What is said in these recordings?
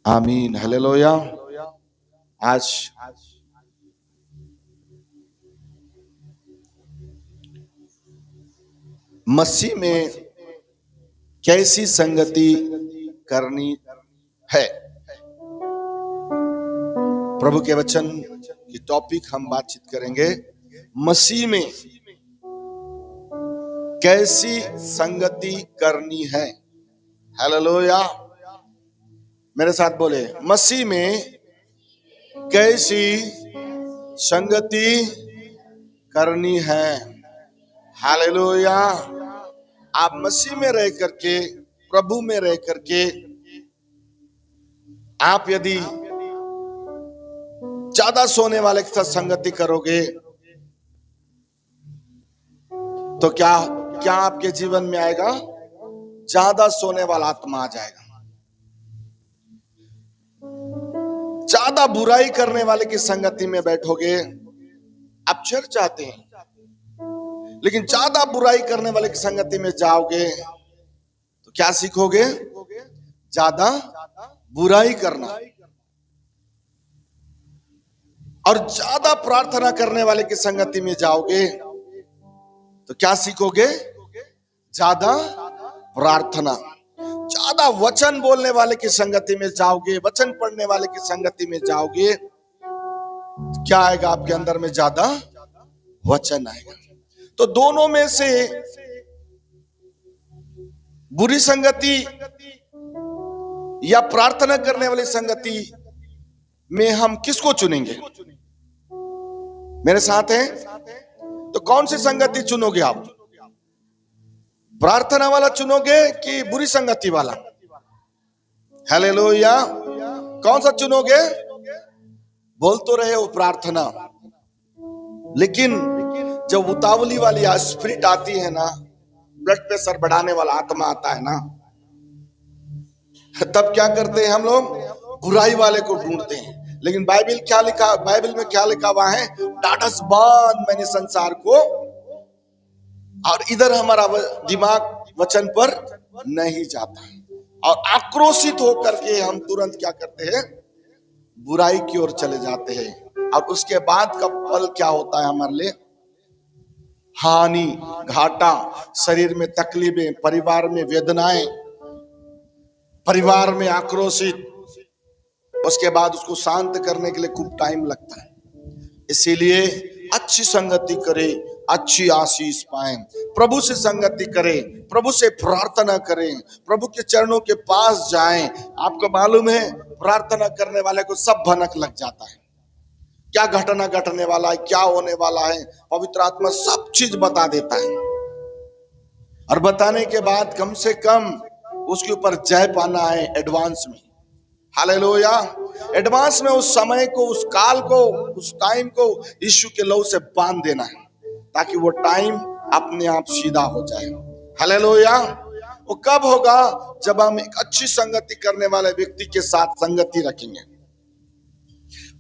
आमीन हालेलुया। आज मसीह में कैसी संगति करनी है, प्रभु के वचन की टॉपिक हम बातचीत करेंगे। मसीह में कैसी संगति करनी है। हालेलुया। मेरे साथ बोले, मसीह में कैसी संगति करनी है। हालेलुया। आप मसीह में रह करके, प्रभु में रह करके, आप यदि ज्यादा सोने वाले के साथ संगति करोगे तो क्या क्या आपके जीवन में आएगा? ज्यादा सोने वाला आत्मा आ जाएगा। ज्यादा बुराई करने वाले की संगति में बैठोगे, आप चर्च आते हैं लेकिन ज्यादा बुराई करने वाले की संगति में जाओगे तो क्या सीखोगे? ज्यादा बुराई करना। और ज्यादा प्रार्थना करने वाले की संगति में जाओगे तो क्या सीखोगे? ज्यादा प्रार्थना। ज्यादा वचन बोलने वाले की संगति में जाओगे, वचन पढ़ने वाले की संगति में जाओगे, क्या आएगा आपके अंदर में? ज्यादा वचन आएगा। तो दोनों में से बुरी संगति या प्रार्थना करने वाली संगति में हम किसको चुनेंगे? मेरे साथ हैं? तो कौन सी संगति चुनोगे आप? प्रार्थना वाला चुनोगे कि बुरी संगति वाला? हालेलुया। कौन सा चुनोगे? बोल तो रहे हो प्रार्थना, लेकिन जब उतावली वाली स्पिरिट आती है ना, ब्लड प्रेशर बढ़ाने वाला आत्मा आता है ना, तब क्या करते हैं हम लोग? बुराई वाले को ढूंढते हैं। लेकिन बाइबल क्या लिखा? बाइबल में क्या लिखा हुआ है? डाढ़स बांध मैंने संसार को। और इधर हमारा दिमाग वचन पर नहीं जाता और आक्रोशित होकर के हम तुरंत क्या करते हैं? बुराई की ओर चले जाते हैं। और उसके बाद का फल क्या होता है हमारे लिए? हानि, घाटा, शरीर में तकलीफें, परिवार में वेदनाएं, परिवार में आक्रोशित। उसके बाद उसको शांत करने के लिए खूब टाइम लगता है। इसीलिए अच्छी संगति करें, अच्छी आशीष पाएं। प्रभु से संगति करें, प्रभु से प्रार्थना करें, प्रभु के चरणों के पास जाएं। आपको मालूम है, प्रार्थना करने वाले को सब भनक लग जाता है। क्या घटना घटने वाला है, क्या होने वाला है, पवित्र आत्मा सब चीज बता देता है। और बताने के बाद कम से कम उसके ऊपर जय पाना है एडवांस में। हालेलुया। एडवांस में उस समय को, उस काल को, उस टाइम को यीशु के लहू से बांध देना है ताकि वो टाइम अपने आप सीधा हो जाए। हालेलुया। वो कब होगा? जब हम एक अच्छी संगति करने वाले व्यक्ति के साथ संगति रखेंगे,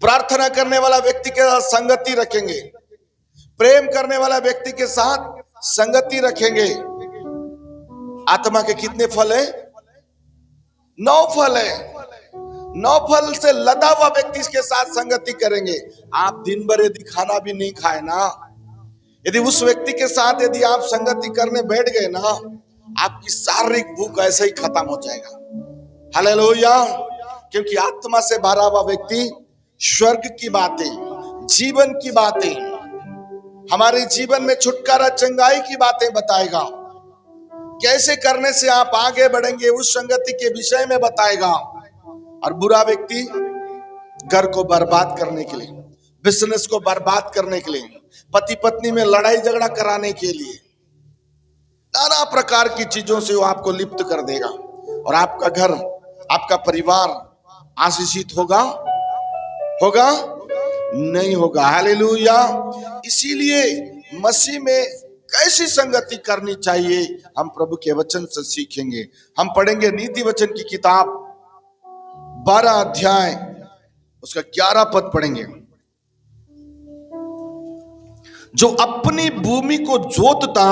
प्रार्थना करने वाला व्यक्ति के साथ संगति रखेंगे, प्रेम करने वाला व्यक्ति के साथ संगति रखेंगे। आत्मा के कितने फल है? 9 फल है। 9 फल से लदा हुआ व्यक्ति के साथ संगति करेंगे। आप दिन भर यदि खाना भी नहीं खाए ना, यदि उस व्यक्ति के साथ यदि आप संगति करने बैठ गए ना, आपकी शारीरिक भूख ऐसे ही खत्म हो जाएगा। हालेलुया। क्योंकि आत्मा से भरा हुआ व्यक्ति स्वर्ग की बातें, जीवन की बातें, हमारे जीवन में छुटकारा, चंगाई की बातें बताएगा। कैसे करने से आप आगे बढ़ेंगे उस संगति के विषय में बताएगा। और बुरा व्यक्ति घर को बर्बाद करने के लिए, बिजनेस को बर्बाद करने के लिए, पति पत्नी में लड़ाई झगड़ा कराने के लिए, नाना प्रकार की चीजों से वो आपको लिप्त कर देगा। और आपका घर, आपका परिवार आशीषित होगा? होगा? नहीं होगा। हालेलुया। इसीलिए मसीह में कैसी संगति करनी चाहिए, हम प्रभु के वचन से सीखेंगे। हम पढ़ेंगे नीति वचन की किताब 12 अध्याय, उसका 11 पद पढ़ेंगे। जो अपनी भूमि को जोतता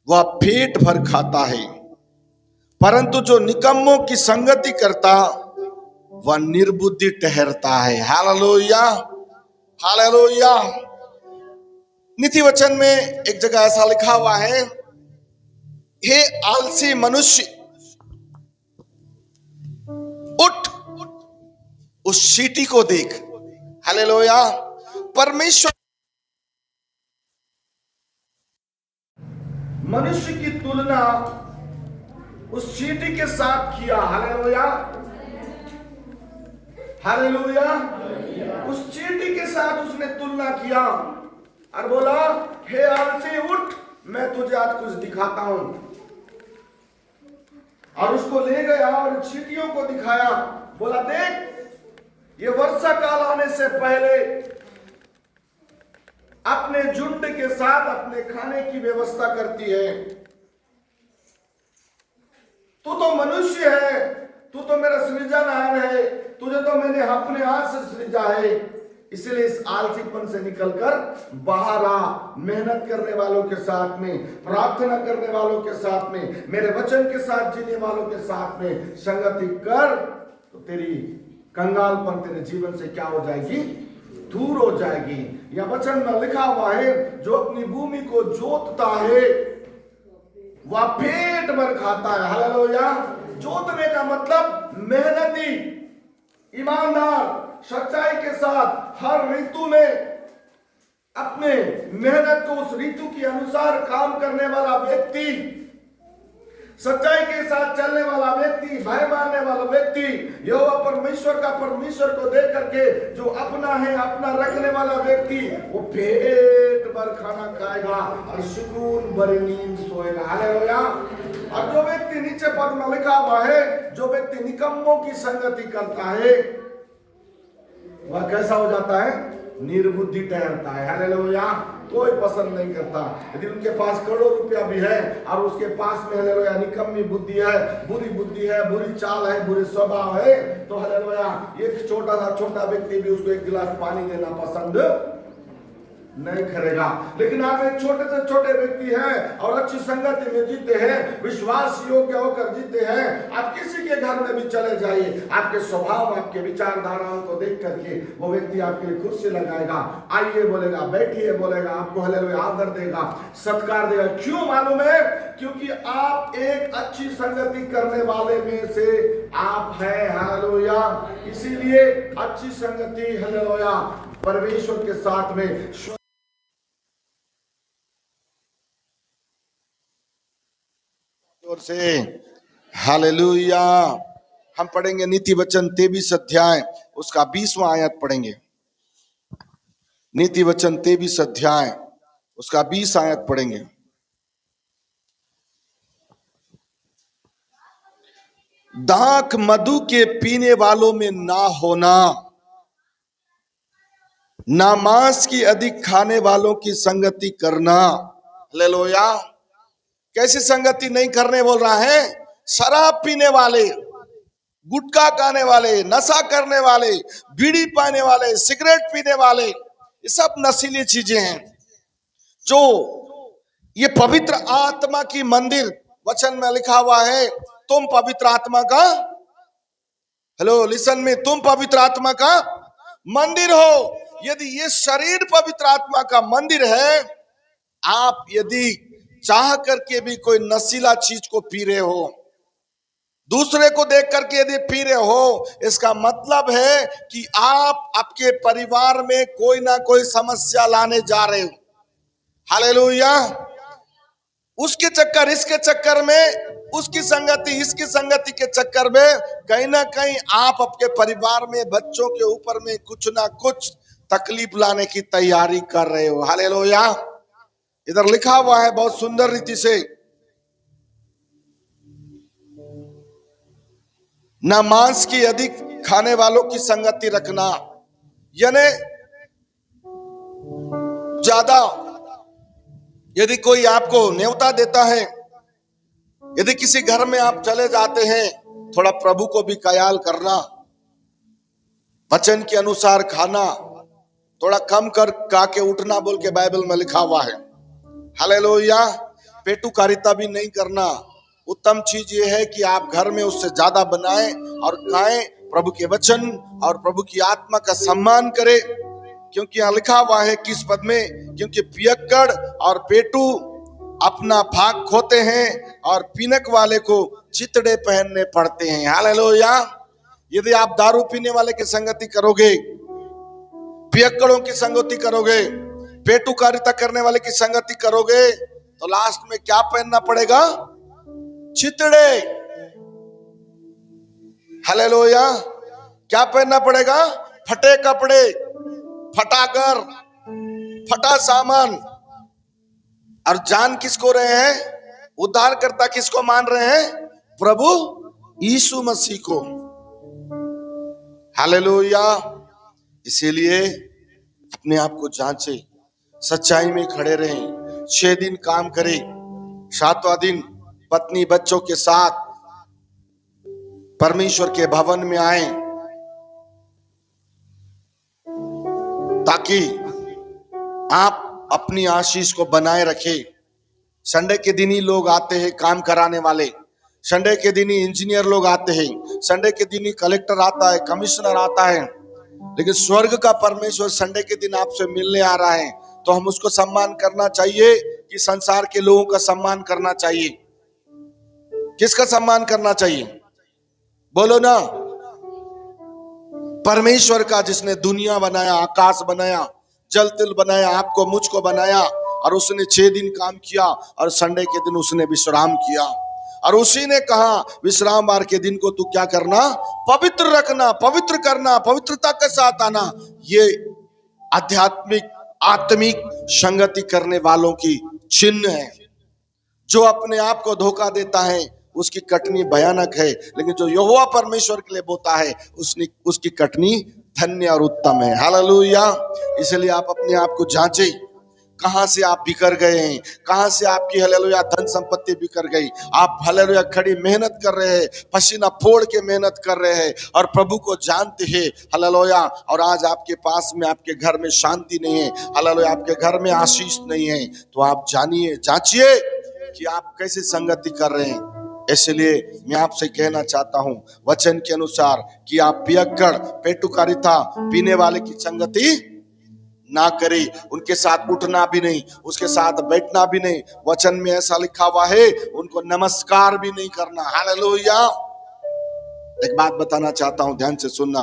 वह पेट भर खाता है, परंतु जो निकम्मों की संगति करता वह निर्बुद्धि ठहरता है। Hallelujah, hallelujah. नीति वचन में एक जगह ऐसा लिखा हुआ है, हे आलसी मनुष्य, उठ उस चींटी को देख। हालेलुया। परमेश्वर मनुष्य की तुलना उस चींटी के साथ किया। Hallelujah, hallelujah. उस चींटी के साथ उसने तुलना किया और बोला, हे आलसी उठ, मैं तुझे आज कुछ दिखाता हूं। और उसको ले गया और चींटियों को दिखाया, बोला देख, ये वर्षा काल आने से पहले अपने झुंड के साथ अपने खाने की व्यवस्था करती है। तू तो मनुष्य है, तू तो मेरा सृजनहार है, तुझे तो मैंने अपने हाथ से सृजा है। इसलिए इस आलसीपन से निकलकर बाहर आ, मेहनत करने वालों के साथ में, प्रार्थना करने वालों के साथ में, मेरे वचन के साथ जीने वालों के साथ में संगति कर, तो तेरी कंगालपन तेरे जीवन से क्या हो जाएगी? दूर हो जाएगी। या वचन में लिखा हुआ है, जो अपनी भूमि को जोतता है वह पेट भर खाता है। हालेलुया। जोतने का मतलब मेहनती, ईमानदार, सच्चाई के साथ हर ऋतु में अपने मेहनत को उस ऋतु के अनुसार काम करने वाला व्यक्ति, सच्चाई के साथ चलने वाला व्यक्ति, भय मानने वाला व्यक्ति, यहोवा परमेश्वर का परमेश्वर को देख करके जो अपना है, अपना रखने वाला व्यक्ति, वो पेट भर खाना खाएगा और सुकून भरी नींद सोएगा। हालेलुया। और जो व्यक्ति नीचे पद में लिखा हुआ है, जो व्यक्ति निकम्मों की संगति करता है वह कैसा हो जाता है? निर्बुद्धि ठहरता है। हालेलुया। कोई पसंद नहीं करता। यदि उनके पास करोड़ों रुपया भी है और उसके पास में हालेलुया निकम्मी बुद्धि है, बुद्धि है, बुरी चाल है, बुरे स्वभाव है, तो हालेलुया एक छोटा व्यक्ति भी उसको एक गिलास पानी देना पसंद नहीं करेगा। लेकिन आप एक छोटे से छोटे व्यक्ति हैं और अच्छी संगति में जीते हैं, विश्वास योग्य होकर जीते हैं, आप किसी के घर में भी चले जाइए, आपके स्वभाव, आपके विचारधाराओं को देख करके वो व्यक्ति आपके लिए कुर्सी लगाएगा, आइए बोलेगा, बैठिए बोलेगा, आपको हालेलुया आदर देगा, सत्कार देगा। क्यों मालूम है? क्योंकि आप एक अच्छी संगति करने वाले में से आप हैं। हालेलुया। इसीलिए अच्छी संगति हालेलुया परमेश्वर के साथ में और से हालेलुया। हम पढ़ेंगे नीति वचन 23 अध्याय उसका 20वां आयत पढ़ेंगे। नीति वचन 23 अध्याय उसका 20 आयत पढ़ेंगे। दाख मधु के पीने वालों में ना होना, ना मांस की अधिक खाने वालों की संगति करना। हालेलुया। कैसी संगति नहीं करने बोल रहा है? शराब पीने वाले, गुटखा खाने वाले, नशा करने वाले, बीड़ी पाने वाले, सिगरेट पीने वाले, ये सब नशीली चीजें हैं। जो ये पवित्र आत्मा की मंदिर, वचन में लिखा हुआ है, तुम पवित्र आत्मा का, हेलो लिसन में, तुम पवित्र आत्मा का मंदिर हो। यदि ये शरीर पवित्र आत्मा का मंदिर है, आप यदि चाह करके भी कोई नशीला चीज को पी रहे हो, दूसरे को देख करके यदि पी रहे हो, इसका मतलब है कि आप आपके परिवार में कोई ना कोई समस्या लाने जा रहे हो। हालेलुया। उसके चक्कर, इसके चक्कर में, उसकी संगति, इसकी संगति के चक्कर में कहीं ना कहीं आप अपने परिवार में, बच्चों के ऊपर में कुछ ना कुछ तकलीफ लाने की तैयारी कर रहे हो। हालेलुया। इधर लिखा हुआ है बहुत सुंदर रीति से, ना मांस की अधिक खाने वालों की संगति रखना, यानी ज्यादा यदि कोई आपको न्योता देता है, यदि किसी घर में आप चले जाते हैं, थोड़ा प्रभु को भी ख्याल करना, वचन के अनुसार खाना, थोड़ा कम कर खा के उठना बोल के बाइबल में लिखा हुआ है। हालेलुया। पेटुकारिता भी नहीं करना। उत्तम चीज यह है कि आप घर में उससे ज्यादा बनाएं और खाएं, प्रभु के वचन और प्रभु की आत्मा का सम्मान करे, क्योंकि यहां लिखा हुआ है किस पद में, क्योंकि पियक्कड़ और पेटू अपना भाग खोते हैं और पीनक वाले को चितड़े पहनने पड़ते हैं। हालेलुया। यदि आप दारू पीने वाले की संगति करोगे, पियक्कड़ों की संगति करोगे, पेटुकारिता करने वाले की संगति करोगे, तो लास्ट में क्या पहनना पड़ेगा? चितड़े। हालेलुया। क्या पहनना पड़ेगा? फटे कपड़े, फटाकर, फटा सामान। और जान किसको रहे हैं? उद्धारकर्ता किसको मान रहे हैं? प्रभु यीशु मसीह को। हालेलुया। इसीलिए अपने आप को जांचे, सच्चाई में खड़े रहें, 6 दिन काम करें, 7वां दिन पत्नी बच्चों के साथ परमेश्वर के भवन में आए, ताकि आप अपनी आशीष को बनाए रखें। संडे के दिन ही लोग आते हैं काम कराने वाले, संडे के दिन ही इंजीनियर लोग आते हैं, संडे के दिन ही कलेक्टर आता है, कमिश्नर आता है। लेकिन स्वर्ग का परमेश्वर संडे के दिन आपसे मिलने आ रहा है, तो हम उसको सम्मान करना चाहिए कि संसार के लोगों का सम्मान करना चाहिए? किसका सम्मान करना चाहिए? बोलो ना। परमेश्वर का, जिसने दुनिया बनाया, आकाश बनाया, जल तिल बनाया, आपको मुझको बनाया, और उसने 6 दिन काम किया और संडे के दिन उसने विश्राम किया। और उसी ने कहा विश्राम वार के दिन को तू क्या करना? पवित्र रखना, पवित्र करना, पवित्रता के साथ आना। ये आध्यात्मिक आत्मिक संगति करने वालों की चिन्ह है। जो अपने आप को धोखा देता है उसकी कटनी भयानक है, लेकिन जो यहोवा परमेश्वर के लिए बोता है उसकी कटनी धन्य और उत्तम है। हालेलुया। इसलिए आप अपने आप को जांचें, कहां से आप बिखर गए हैं, कहां से आपकी हालेलुया धन संपत्ति बिखर गई। आप हालेलुया खड़ी मेहनत कर रहे हैं, पसीना फोड़ के मेहनत कर रहे हैं और प्रभु को जानते हैं। हालेलुया। और आज आपके पास में, आपके घर में शांति नहीं है, हालेलुया, आपके घर में आशीष नहीं है, तो आप जानिए, जांचिए कि आप कैसे संगति कर रहे हैं। इसलिए मैं आपसे कहना चाहता हूं वचन के अनुसार कि आप पियक्कड़, पेटुकारिता, पीने वाले की संगति ना करें, उनके साथ उठना भी नहीं, उसके साथ बैठना भी नहीं। वचन में ऐसा लिखा हुआ है, उनको नमस्कार भी नहीं करना। हालेलुया। एक बात बताना चाहता हूं, ध्यान से सुनना।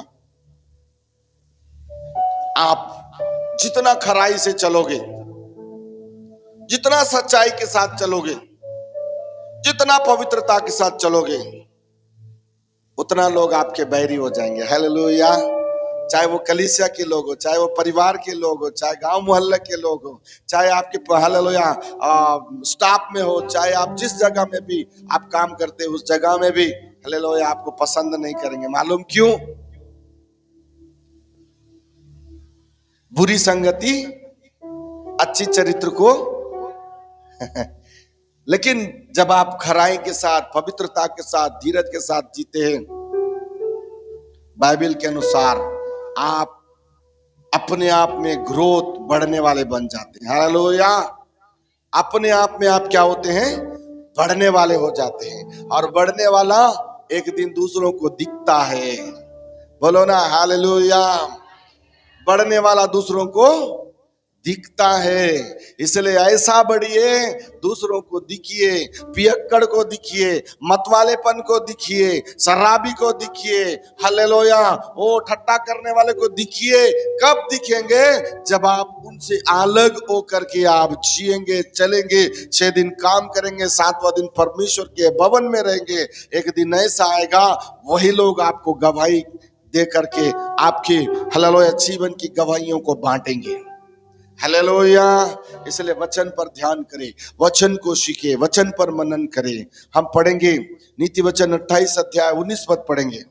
आप जितना खराई से चलोगे, जितना सच्चाई के साथ चलोगे, जितना पवित्रता के साथ चलोगे, उतना लोग आपके बैरी हो जाएंगे। हालेलुया। चाहे वो कलीसिया के लोग हो, चाहे वो परिवार के लोग हो, चाहे गांव मोहल्ले के लोग हो, चाहे आपके हालेलुया स्टाफ में हो, चाहे आप जिस जगह में भी आप काम करते हो उस जगह में भी हालेलुया आपको पसंद नहीं करेंगे। मालूम क्यों? बुरी संगति अच्छी चरित्र को लेकिन जब आप खराई के साथ, पवित्रता के साथ, धीरज के साथ जीते हैं, बाइबल के अनुसार आप अपने आप में ग्रोथ बढ़ने वाले बन जाते हैं। हालेलुया। अपने आप में आप क्या होते हैं? बढ़ने वाले हो जाते हैं। और बढ़ने वाला एक दिन दूसरों को दिखता है। बोलो ना हालेलुया। बढ़ने वाला दूसरों को दिखता है। इसलिए ऐसा बढ़िए, दूसरों को दिखिए, पियक्कड़ को दिखिए, मतवालेपन को दिखिए, शराबी को दिखिए, हालेलुया, ओ ठट्टा करने वाले को दिखिए। कब दिखेंगे? जब आप उनसे अलग होकर के आप जिएंगे, चलेंगे, 6 दिन काम करेंगे, 7वां दिन परमेश्वर के भवन में रहेंगे। एक दिन ऐसा आएगा, वही लोग आपको गवाही दे करके आपके हालेलुया जीवन की गवाहियों को बांटेंगे। हालेलुया। इसलिए वचन पर ध्यान करें, वचन को सीखे, वचन पर मनन करें। हम पढ़ेंगे नीति वचन 28 अध्याय 19 पद पढ़ेंगे।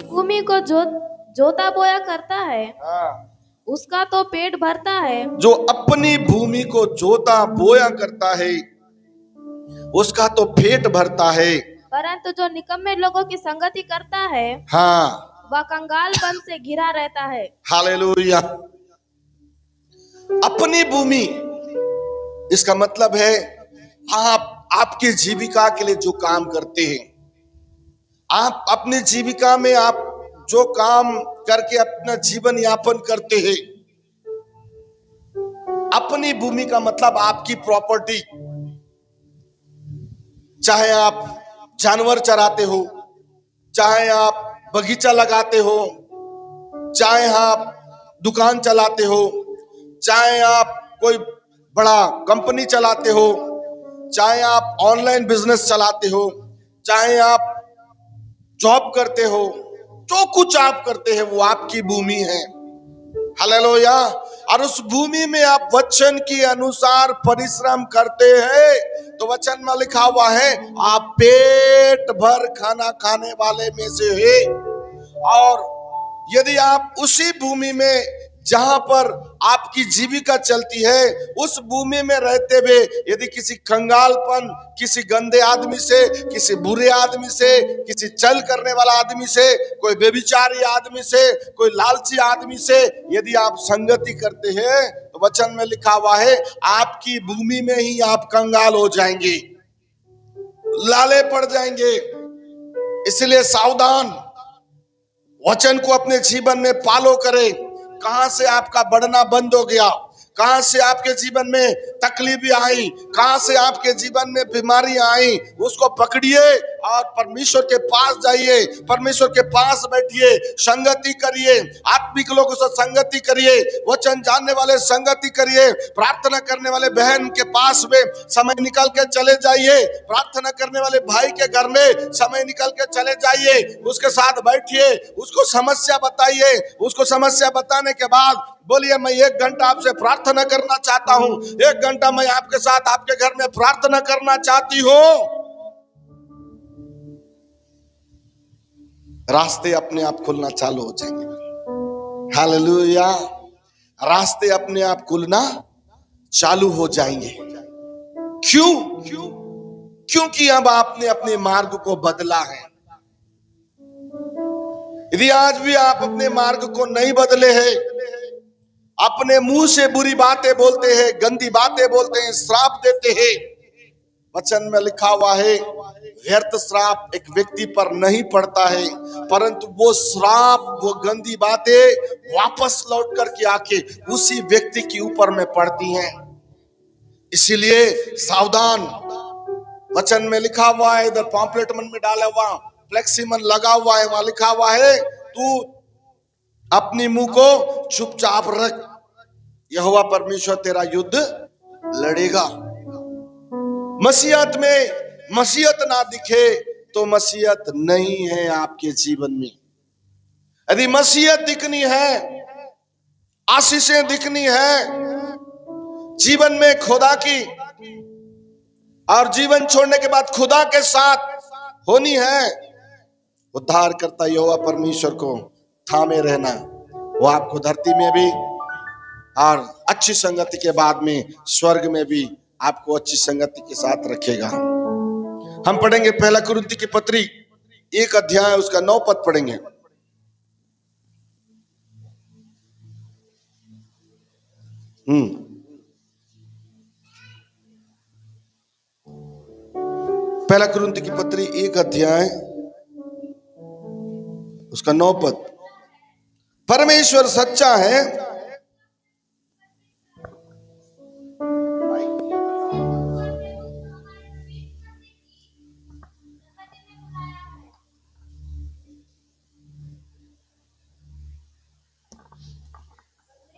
भूमि को जोता बोया करता है, उसका तो पेट भरता है। जो अपनी भूमि को जोता बोया करता है उसका तो पेट भरता है, परंतु जो निकम्मे लोगों की संगति करता है, हाँ, वह कंगालपन से घिरा रहता है। हालेलुया। अपनी भूमि, इसका मतलब है आप आपकी जीविका के लिए जो काम करते हैं, आप अपनी जीविका में आप जो काम करके अपना जीवन यापन करते हैं, अपनी भूमि का मतलब आपकी प्रॉपर्टी, चाहे आप जानवर चराते हो, चाहे आप बगीचा लगाते हो, चाहे आप दुकान चलाते हो, चाहे आप कोई बड़ा कंपनी चलाते हो, चाहे आप ऑनलाइन बिजनेस चलाते हो, चाहे आप जॉब करते हो, जो कुछ आप करते हैं वो आपकी भूमि है। हालेलुया। और उस भूमि में आप वचन के अनुसार परिश्रम करते हैं तो वचन में लिखा हुआ है आप पेट भर खाना खाने वाले में से है। और यदि आप उसी भूमि में जहां पर आपकी जीविका चलती है, उस भूमि में रहते हुए यदि किसी कंगालपन, किसी गंदे आदमी से, किसी बुरे आदमी से, किसी चल करने वाला आदमी से, कोई बेविचारी आदमी से, कोई लालची आदमी से यदि आप संगति करते हैं तो वचन में लिखा हुआ है आपकी भूमि में ही आप कंगाल हो जाएंगे, लाले पड़ जाएंगे। इसलिए सावधान, वचन को अपने जीवन में पालो करें। कहां से आपका बढ़ना बंद हो गया, कहां से आपके जीवन में तकलीफें आई, कहां से आपके जीवन में बीमारियां आई, उसको पकड़िए और परमेश्वर के पास जाइए, परमेश्वर के पास बैठिए, संगति करिए, आत्मिक लोगों से संगति करिए, वचन जानने वाले संगति करिए, प्रार्थना करने वाले बहन के पास में समय निकाल के चले जाइए, प्रार्थना करने वाले भाई के घर में समय निकाल के चले जाइए, उसके साथ बैठिए, उसको समस्या बताइए, उसको समस्या बताने के बाद बोलिए मैं 1 घंटा आपसे प्रार्थना करना चाहता हूं, 1 घंटा मैं आपके साथ आपके घर में प्रार्थना करना चाहती हूं। रास्ते अपने आप खुलना चालू हो जाएंगे। हालेलुया। रास्ते अपने आप खुलना चालू हो जाएंगे। क्यों? क्योंकि अब आपने अपने मार्ग को बदला है। यदि आज भी आप अपने मार्ग को नहीं बदले हैं, अपने मुंह से बुरी बातें बोलते हैं, गंदी बातें बोलते हैं, श्राप देते हैं, वचन में लिखा हुआ है व्यर्थ श्राप एक व्यक्ति पर नहीं पड़ता है, परंतु वो श्राप, वो गंदी बातें वापस लौट करके आके उसी व्यक्ति के ऊपर में पड़ती हैं। इसीलिए सावधान। वचन में लिखा हुआ है, इधर पॉम्पलेट मन में डाला हुआ, फ्लेक्सी मन लगा हुआ है, वहां लिखा हुआ है तू अपनी मुंह को चुपचाप रख, यहोवा परमेश्वर तेरा युद्ध लड़ेगा। मसीहत में मसीहत ना दिखे तो मसीहत नहीं है आपके जीवन में। यदि मसीहत दिखनी है, आशीषें दिखनी है जीवन में खुदा की, और जीवन छोड़ने के बाद खुदा के साथ होनी है, उद्धार करता यहोवा परमेश्वर को थामे रहना, वो आपको धरती में भी और अच्छी संगति के बाद में स्वर्ग में भी आपको अच्छी संगति के साथ रखेगा। हम पढ़ेंगे 1 कुरिन्थी की पत्री 1 अध्याय उसका 9 पद पढ़ेंगे। पहला कुरिन्थी की पत्री 1 अध्याय उसका 9 पद। परमेश्वर सच्चा है,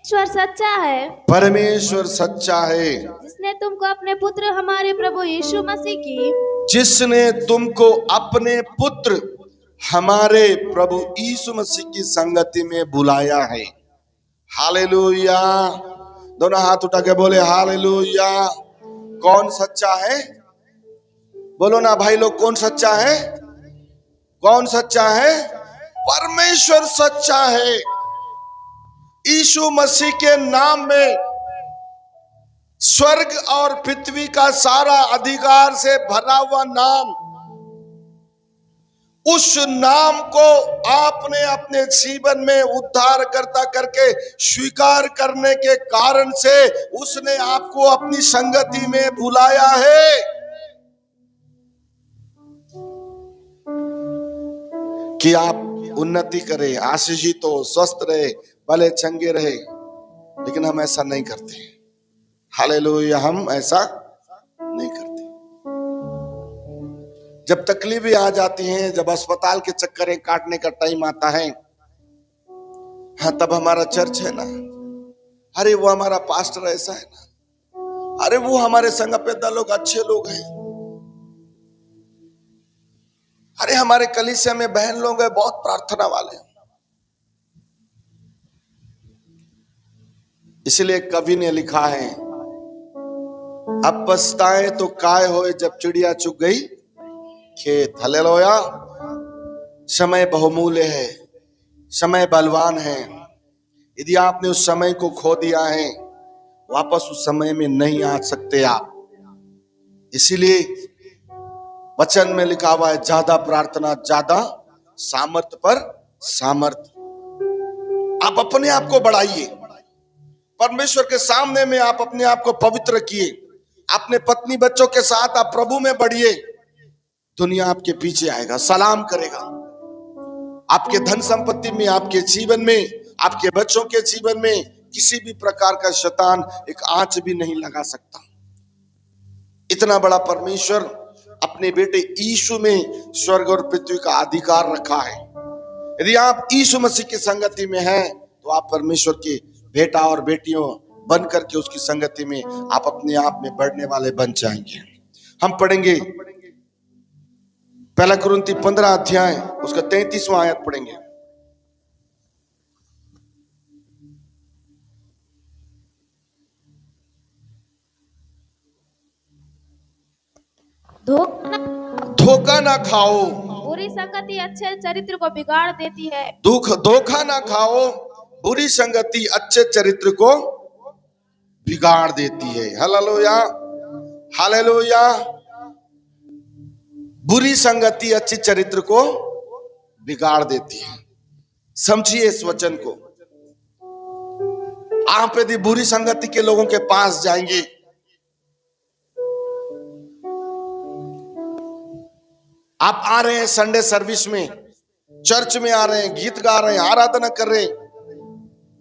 ईश्वर सच्चा है, परमेश्वर सच्चा है, जिसने तुमको अपने पुत्र हमारे प्रभु यीशु मसीह की, जिसने तुमको अपने पुत्र हमारे प्रभु यीशु मसीह की संगति में बुलाया है। हालेलुया। दोनों हाथ उठा के बोले हालेलुया। कौन सच्चा है? बोलो ना भाई लोग, कौन सच्चा है? कौन सच्चा है? परमेश्वर सच्चा है। यीशु मसीह के नाम में स्वर्ग और पृथ्वी का सारा अधिकार से भरा हुआ नाम, उस नाम को आपने अपने जीवन में उद्धार करता करके स्वीकार करने के कारण से उसने आपको अपनी संगति में बुलाया है। कि आप उन्नति करें, आशीषित हो, स्वस्थ रहे, भले चंगे रहे, लेकिन हम ऐसा नहीं करते। हालेलुया, हम ऐसा नहीं करते। जब तकलीफें आ जाती हैं, जब अस्पताल के चक्करें काटने का टाइम आता है, हाँ तब हमारा चर्च है ना, अरे वो हमारा पास्टर ऐसा है ना, अरे वो हमारे संग पेदा लोग अच्छे लोग हैं, अरे हमारे कलीसिया में बहन लोग हैं बहुत प्रार्थना वाले हैं। इसलिए कवि ने लिखा है, अब पछताए तो काय होए जब चिड़िया चुग गई खेत। हालेलुया। समय बहुमूल्य है, समय बलवान है। यदि आपने उस समय को खो दिया है, वापस उस समय में नहीं आ सकते आप। इसीलिए वचन में लिखा हुआ है, ज्यादा प्रार्थना ज्यादा सामर्थ्य पर सामर्थ्य। आप अपने आप को बढ़ाइए, परमेश्वर के सामने में आप अपने आप को पवित्र रखिए, अपने पत्नी बच्चों के साथ आप प्रभु में बढ़िए। दुनिया आपके पीछे आएगा, सलाम करेगा। आपके धन संपत्ति में, आपके जीवन में, आपके बच्चों के जीवन में किसी भी प्रकार का शैतान एक आंच भी नहीं लगा सकता। इतना बड़ा परमेश्वर अपने बेटे यीशु में स्वर्ग और पृथ्वी का अधिकार रखा है। यदि आप यीशु मसीह की संगति में हैं, तो आप परमेश्वर के बेटा और बेटियों बन करके उसकी संगति में आप अपने आप में बढ़ने वाले बन जाएंगे। हम पढ़ेंगे पहला कुरिन्थी 15 अध्याय उसका 33वां आयत पढ़ेंगे। धोखा ना खाओ, बुरी संगति अच्छे चरित्र को बिगाड़ देती है। धोखा ना खाओ, बुरी संगति अच्छे चरित्र को बिगाड़ देती है। Hallelujah, hallelujah. बुरी संगति अच्छी चरित्र को बिगाड़ देती है। समझिए इस वचन को। आप यदि बुरी संगति के लोगों के पास जाएंगे, आप आ रहे हैं संडे सर्विस में, चर्च में आ रहे हैं, गीत गा रहे हैं, आराधना कर रहे हैं,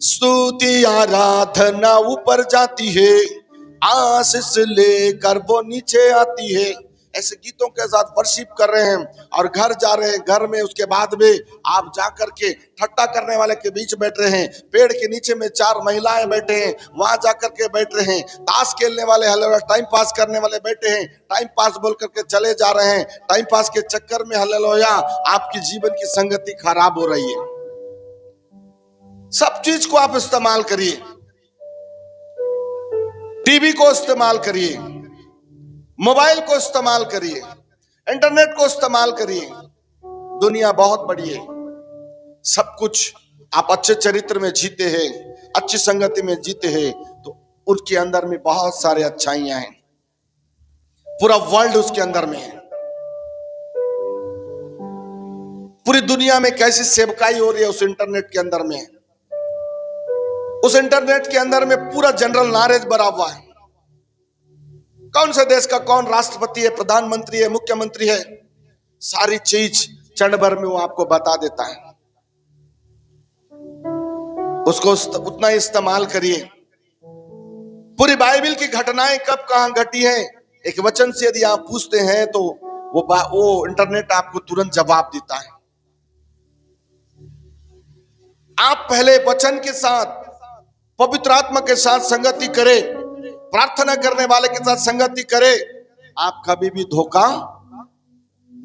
स्तुति आराधना ऊपर जाती है, आशीष लेकर वो नीचे आती है। ऐसे गीतों के साथ वर्शिप कर रहे हैं और घर जा रहे हैं, घर में उसके बाद में आप जाकर के ठट्टा करने वाले के बीच बैठ रहे हैं, पेड़ के नीचे में 4 महिलाएं बैठे हैं, वहां जाकर के बैठ रहे हैं, ताश खेलने वाले, हालेलुया, टाइम पास करने वाले बैठे हैं, टाइम पास बोल करके चले जा रहे हैं। टाइम पास के चक्कर में, हालेलुया, आपकी जीवन की संगति खराब हो रही है। सब चीज को आप इस्तेमाल करिए, टीवी को इस्तेमाल करिए, मोबाइल को इस्तेमाल करिए, इंटरनेट को इस्तेमाल करिए। दुनिया बहुत बड़ी है, सब कुछ आप अच्छे चरित्र में जीते हैं, अच्छी संगति में जीते हैं, तो उसके अंदर में बहुत सारे अच्छाइयां हैं। पूरा वर्ल्ड उसके अंदर में है। पूरी दुनिया में कैसी सेवकाई हो रही है उस इंटरनेट के अंदर में। उस इंटरनेट के अंदर में पूरा जनरल नॉलेज भरा हुआ है। कौन से देश का कौन राष्ट्रपति है, प्रधानमंत्री है, मुख्यमंत्री है, सारी चीज क्षण भर में वो आपको बता देता है। उसको उतना इस्तेमाल करिए। पूरी बाइबल की घटनाएं कब कहां घटी है, एक वचन से यदि आप पूछते हैं तो वो इंटरनेट आपको तुरंत जवाब देता है। आप पहले वचन के साथ, पवित्र आत्मा के साथ संगति करें, प्रार्थना करने वाले के साथ संगति करें, आप कभी भी धोखा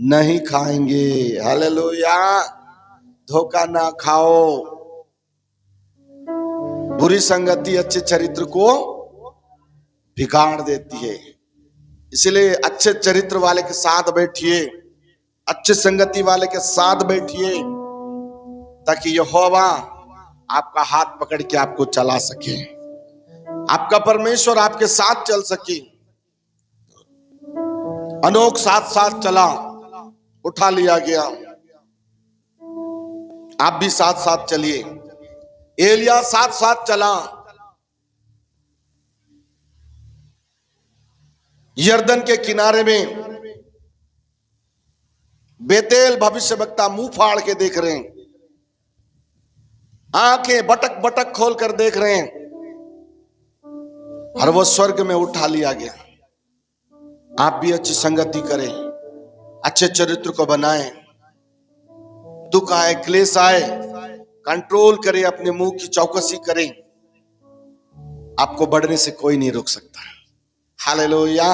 नहीं खाएंगे। हालेलुया, धोखा ना खाओ। बुरी संगति अच्छे चरित्र को बिगाड़ देती है। इसलिए अच्छे चरित्र वाले के साथ बैठिए, अच्छे संगति वाले के साथ बैठिए, ताकि यहोवा आपका हाथ पकड़ के आपको चला सके, आपका परमेश्वर आपके साथ चल सके। अनोख साथ साथ चला, उठा लिया गया, आप भी साथ साथ चलिए। एलिया साथ साथ चला, यरदन के किनारे में बेतेल भविष्यवक्ता मुंह फाड़ के देख रहे हैं, आंखें बटक बटक खोल कर देख रहे हैं, और वो स्वर्ग में उठा लिया गया। आप भी अच्छी संगति करें, अच्छे चरित्र को बनाएं। दुख आए, क्लेश आए, कंट्रोल करें, अपने मुंह की चौकसी करें। आपको बढ़ने से कोई नहीं रोक सकता। Hallelujah,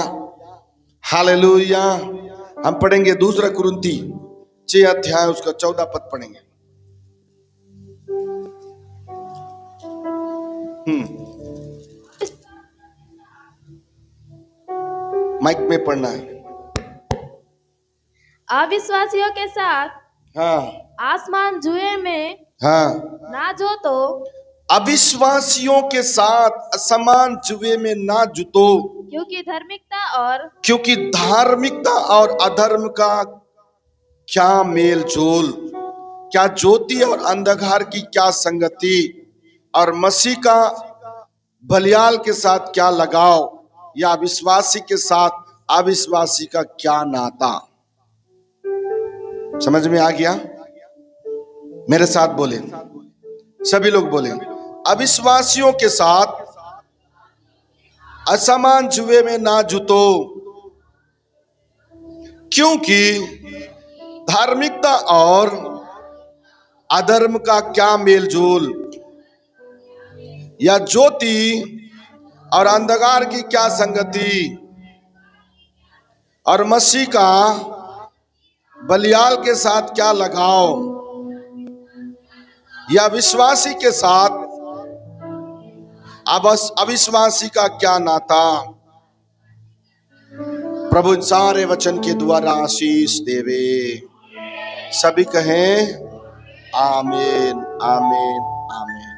hallelujah. हम पढ़ेंगे दूसरा कुरिन्ती 6 अध्याय, उसका 14 पद पढ़ेंगे। माइक में पढ़ना है। अविश्वासियों के साथ हाँ आसमान जुए में हाँ। ना जो तो अविश्वासियों के साथ असमान जुए में ना जुतो, क्योंकि क्योंकि धार्मिकता और अधर्म का क्या मेल जोल, क्या ज्योति और अंधकार की क्या संगति, और मसीह का बलियाल के साथ क्या लगाव, या विश्वासी के साथ अविश्वासी का क्या नाता। समझ में आ गया? मेरे साथ बोले, सभी लोग बोले, अविश्वासियों के साथ असमान जुए में ना जुतो, क्योंकि धार्मिकता और अधर्म का क्या मेलजोल, या ज्योति और अंधकार की क्या संगति, और मसीह का बलियाल के साथ क्या लगाव, या विश्वासी के साथ अविश्वासी का क्या नाता। प्रभु इन सारे वचन के द्वारा आशीष देवे। सभी कहें आमीन, आमीन, आमीन।